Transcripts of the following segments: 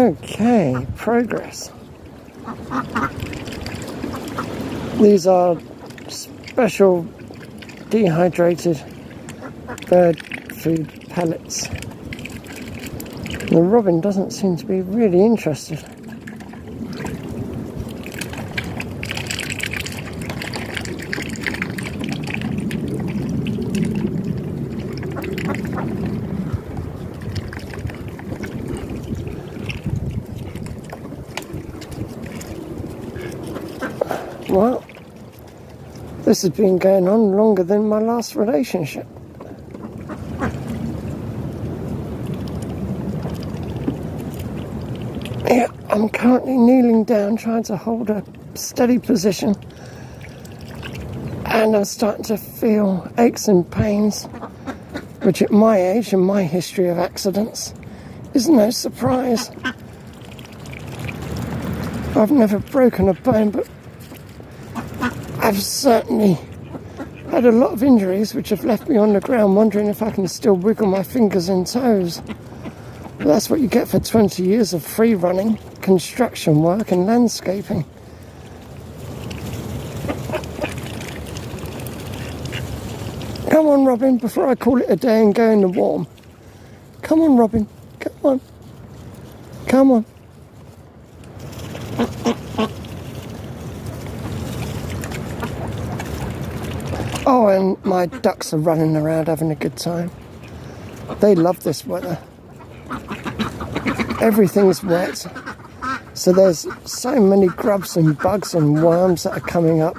Okay, progress. These are special dehydrated bird food pellets. The robin doesn't seem to be really interested. Well, this has been going on longer than my last relationship. Yeah, I'm currently kneeling down trying to hold a steady position, and I'm starting to feel aches and pains, which at my age and my history of accidents is no surprise. I've never broken a bone, but I've certainly had a lot of injuries which have left me on the ground wondering if I can still wiggle my fingers and toes. But that's what you get for 20 years of free running, construction work and landscaping. Come on, Robin, before I call it a day and go in the warm. Come on, Robin, come on. Come on. Oh, and my ducks are running around having a good time. They love this weather. Everything's wet, so there's so many grubs and bugs and worms that are coming up.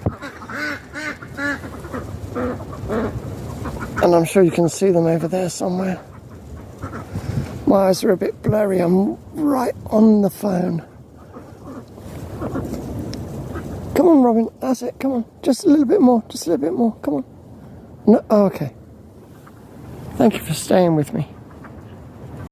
And I'm sure you can see them over there somewhere. My eyes are a bit blurry, I'm right on the phone. Come on, Robin, that's it, come on. Just a little bit more, just a little bit more, come on. No, oh, okay. Thank you for staying with me.